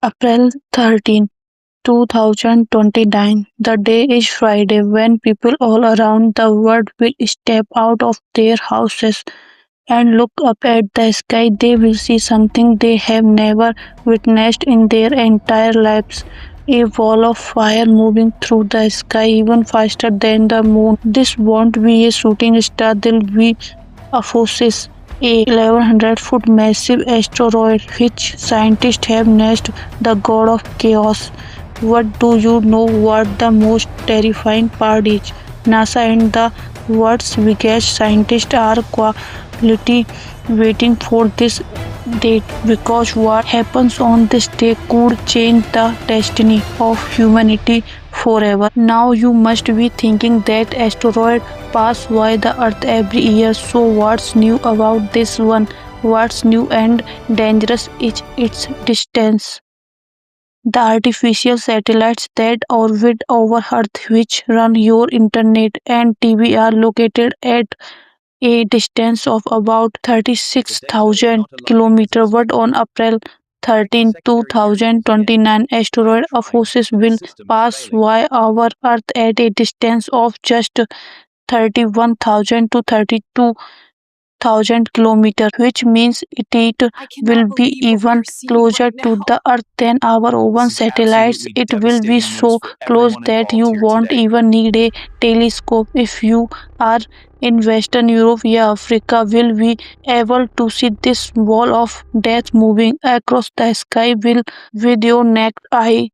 April 13, 2029. The day is Friday when people all around the world will step out of their houses and look up at the sky. They will see something they have never witnessed in their entire lives. A wall of fire moving through the sky even faster than the moon. This won't be a shooting star, there'll be Apophysis, a 1100-foot massive asteroid which scientists have named the god of chaos. What do you know what the most terrifying part is? NASA and the world's biggest scientists are quietly waiting for this date because what happens on this day could change the destiny of humanity forever. Now you must be thinking that asteroid pass by the earth every year, so what's new about this one? What's new and dangerous is its distance. The artificial satellites that orbit over Earth, which run your internet and TV, are located at a distance of about 36,000 kilometers. But on April 13, 2029, asteroid Apophysis will pass by our Earth at a distance of just 31,000 to 32,000 kilometers, which means it will be even closer to the Earth than our own satellites. It will be so close that you won't even need a telescope. If you are in Western Europe or Africa, will be able to see this wall of death moving across the sky with your naked eye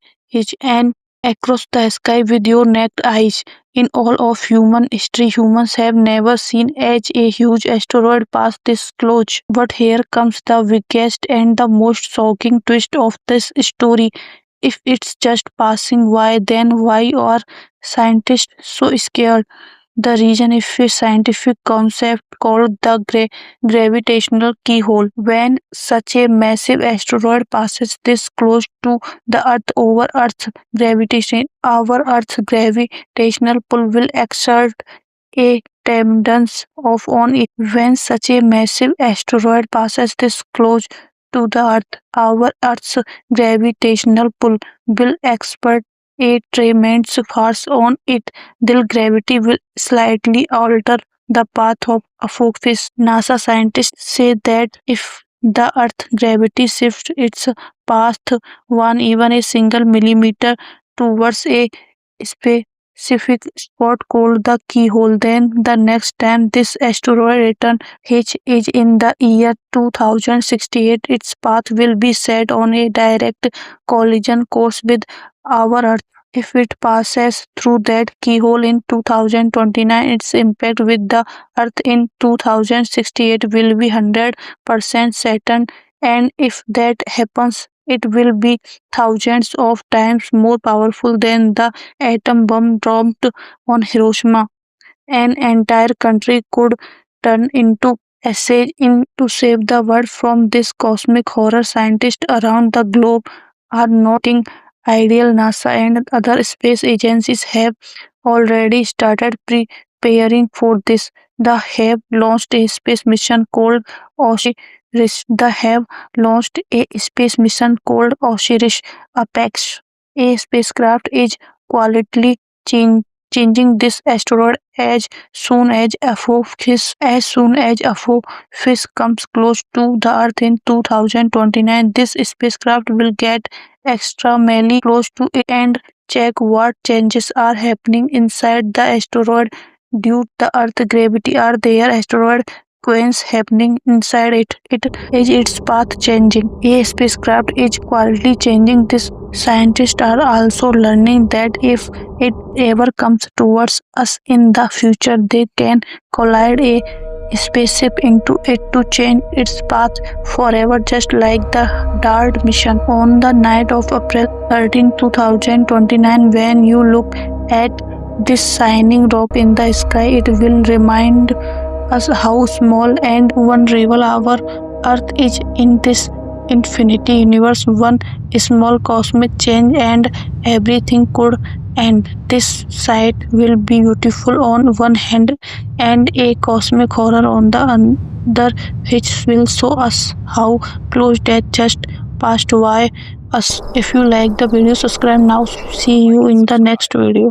and across the sky with your naked eyes. In all of human history, humans have never seen such a huge asteroid pass this close. But here comes the biggest and the most shocking twist of this story. If it's just passing by, then why are scientists so scared? The reason is a scientific concept called the gravitational keyhole. When such a massive asteroid passes this close to the Earth over Earth's gravitation, our Earth's gravitational pull will exert a tremendous of on it. When such a massive asteroid passes this close to the Earth, our Earth's gravitational pull will exert a tremendous force on it. The gravity will slightly alter the path of Apophis. NASA scientists say that if the Earth gravity shifts its path even a single millimeter towards a specific spot called the keyhole, then the next time this asteroid returns, which is in the year 2068, its path will be set on a direct collision course with our Earth. If it passes through that keyhole in 2029, its impact with the Earth in 2068 will be 100% certain, and if that happens, it will be thousands of times more powerful than the atom bomb dropped on Hiroshima. An entire country could turn into ashes in to save the world from this cosmic horror. Scientists around the globe are noting ideal. NASA and other space agencies have already started preparing for this. They have launched a space mission called Osiris. They have launched a space mission called Osiris Apex. A spacecraft is quietly changing this asteroid as soon as Apophis comes close to the Earth in 2029. This spacecraft will get extremely close to it and check what changes are happening inside the asteroid due to the Earth gravity. Are there asteroid quakes happening inside it? It is its path changing. A spacecraft is quietly changing this. Scientists are also learning that if it ever comes towards us in the future, they can collide a spaceship into it to change its path forever, just like the DART mission. On the night of April 13, 2029, when you look at this shining rock in the sky, it will remind us how small and vulnerable our Earth is in this infinity universe. One small cosmic change and everything could end. This sight will be beautiful on one hand and a cosmic horror on the other, which will show us how close death just passed by us. If you like the video, subscribe now. See you in the next video.